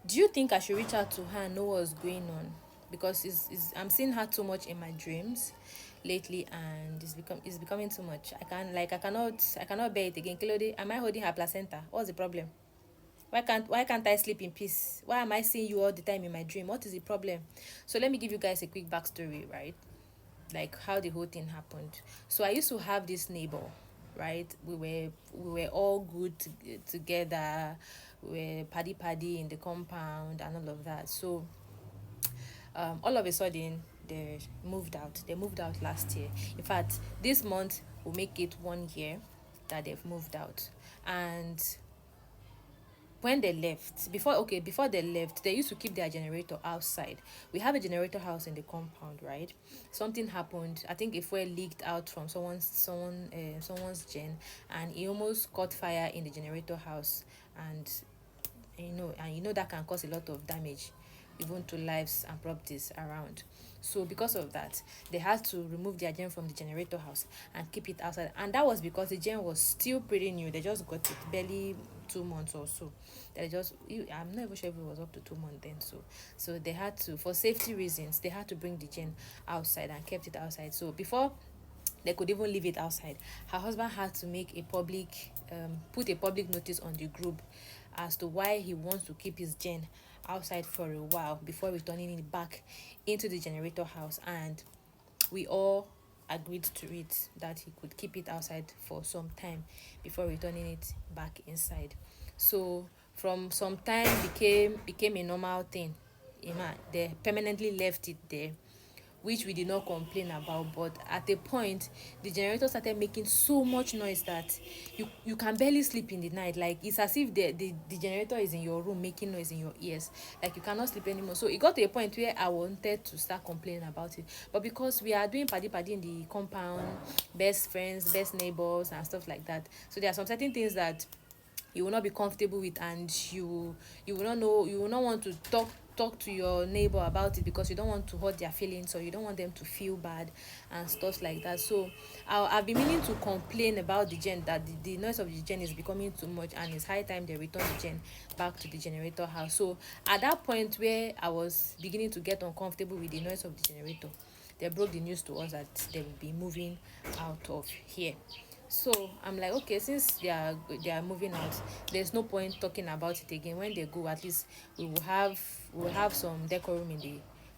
Do you think I should reach out to her and know what's going on? Because I'm seeing her too much in my dreams lately, and it's becoming too much. I cannot bear it again. Kilode, am I holding her placenta? What's the problem? Why can't I sleep in peace? Why am I seeing you all the time in my dream? What is the problem? So let me give you guys a quick backstory, right? Like how the whole thing happened. So I used to have this neighbor, right? We were all good together. We were paddy in the compound and all of that. So all of a sudden they moved out last year. In fact, this month will make it 1 year that they've moved out. And when they left, before they left, they used to keep their generator outside. We have a generator house in the compound, right? Something happened. I think if we leaked out from someone's gen, and it almost caught fire in the generator house. And you know that can cause a lot of damage even to lives and properties around. So because of that, they had to remove their gen from the generator house and keep it outside. And that was because the gen was still pretty new. They just got it barely 2 months or so. I'm not even sure if it was up to 2 months then. So they had to, for safety reasons, they had to bring the gen outside and kept it outside. So before they could even leave it outside, her husband had to put a public notice on the group as to why he wants to keep his gen outside for a while before returning it back into the generator house. And we all agreed to it, that he could keep it outside for some time before returning it back inside. So from some time became a normal thing. They permanently left it there, which we did not complain about. But at a point, the generator started making so much noise that you can barely sleep in the night. Like, it's as if the generator is in your room making noise in your ears. Like, you cannot sleep anymore. So it got to a point where I wanted to start complaining about it, but because we are doing paddy in the compound, best friends, best neighbors and stuff like that, so there are some certain things that you will not be comfortable with, and you will not know, you will not want to talk to your neighbor about it, because you don't want to hurt their feelings, or you don't want them to feel bad and stuff like that. So I've been meaning to complain about the gen, that the noise of the gen is becoming too much, and it's high time they return the gen back to the generator house. So at that point where I was beginning to get uncomfortable with the noise of the generator, they broke the news to us that they will be moving out of here. So I'm like, okay, since they are moving out, there's no point talking about it again. When they go, at least we will have some decorum in the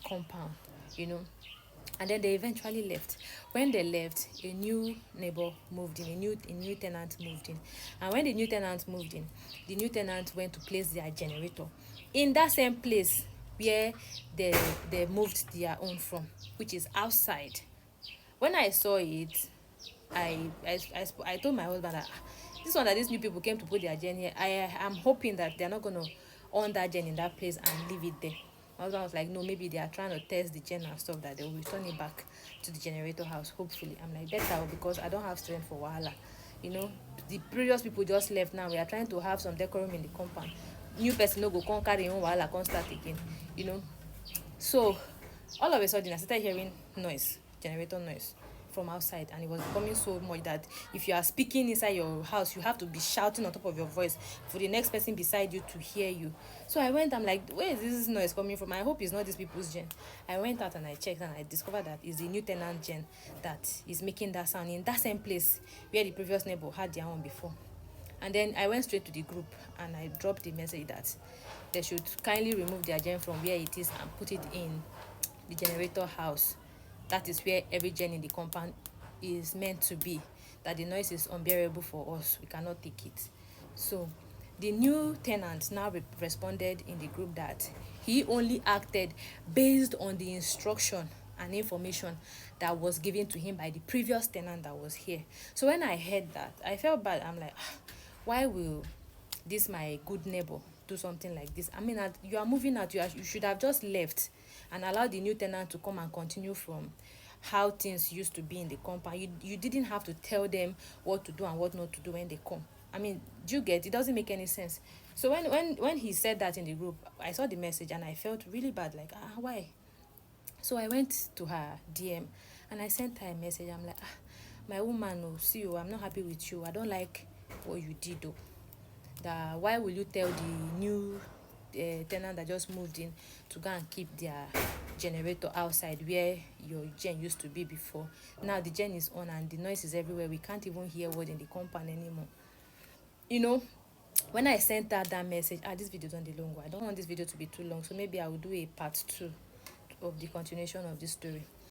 compound, you know. And then they eventually left. When they left, a new neighbor moved in, a new tenant moved in. And when the new tenant moved in, the new tenant went to place their generator in that same place where they moved their own from, which is outside. When I saw it, I told my husband that, this one that these new people came to put their gen here, I am hoping that they're not going to own that gen in that place and leave it there. My husband was like, no, maybe they are trying to test the gen and stuff, that they will return it back to the generator house, hopefully. I'm like, better, because I don't have strength for wahala. You know, the previous people just left. Now we are trying to have some decorum in the compound. New person no go come carry im own wahala come start again, you know. So all of a sudden I started hearing noise, generator noise from outside, and it was becoming so much that if you are speaking inside your house, you have to be shouting on top of your voice for the next person beside you to hear you. So I'm like, where is this noise coming from? I hope it's not these people's gen. I went out and I checked, and I discovered that it's the new tenant gen that is making that sound in that same place where the previous neighbor had their own before. And then I went straight to the group and I dropped the message that they should kindly remove their gen from where it is and put it in the generator house. That is where every gen in the compound is meant to be. That the noise is unbearable for us. We cannot take it. So the new tenant now responded in the group that he only acted based on the instruction and information that was given to him by the previous tenant that was here. So when I heard that, I felt bad. I'm like, why will this my good neighbor do something like this? I mean, you are moving out, you should have just left and allowed the new tenant to come and continue from how things used to be in the compound. You didn't have to tell them what to do and what not to do when they come. I mean, do you get it? Doesn't make any sense. So when he said that in the group, I saw the message and I felt really bad, like, why? So I went to her DM and I sent her a message. I'm like, my woman, oh, see you, I'm not happy with you. I don't like what you did, though. That why will you tell the new tenant that just moved in to go and keep their generator outside where your gen used to be before. Now the gen is on and the noise is everywhere. We can't even hear word in the compound anymore. You know, when I sent her that message, this video don dey long. I don't want this video to be too long, so maybe I will do a part 2 of the continuation of this story.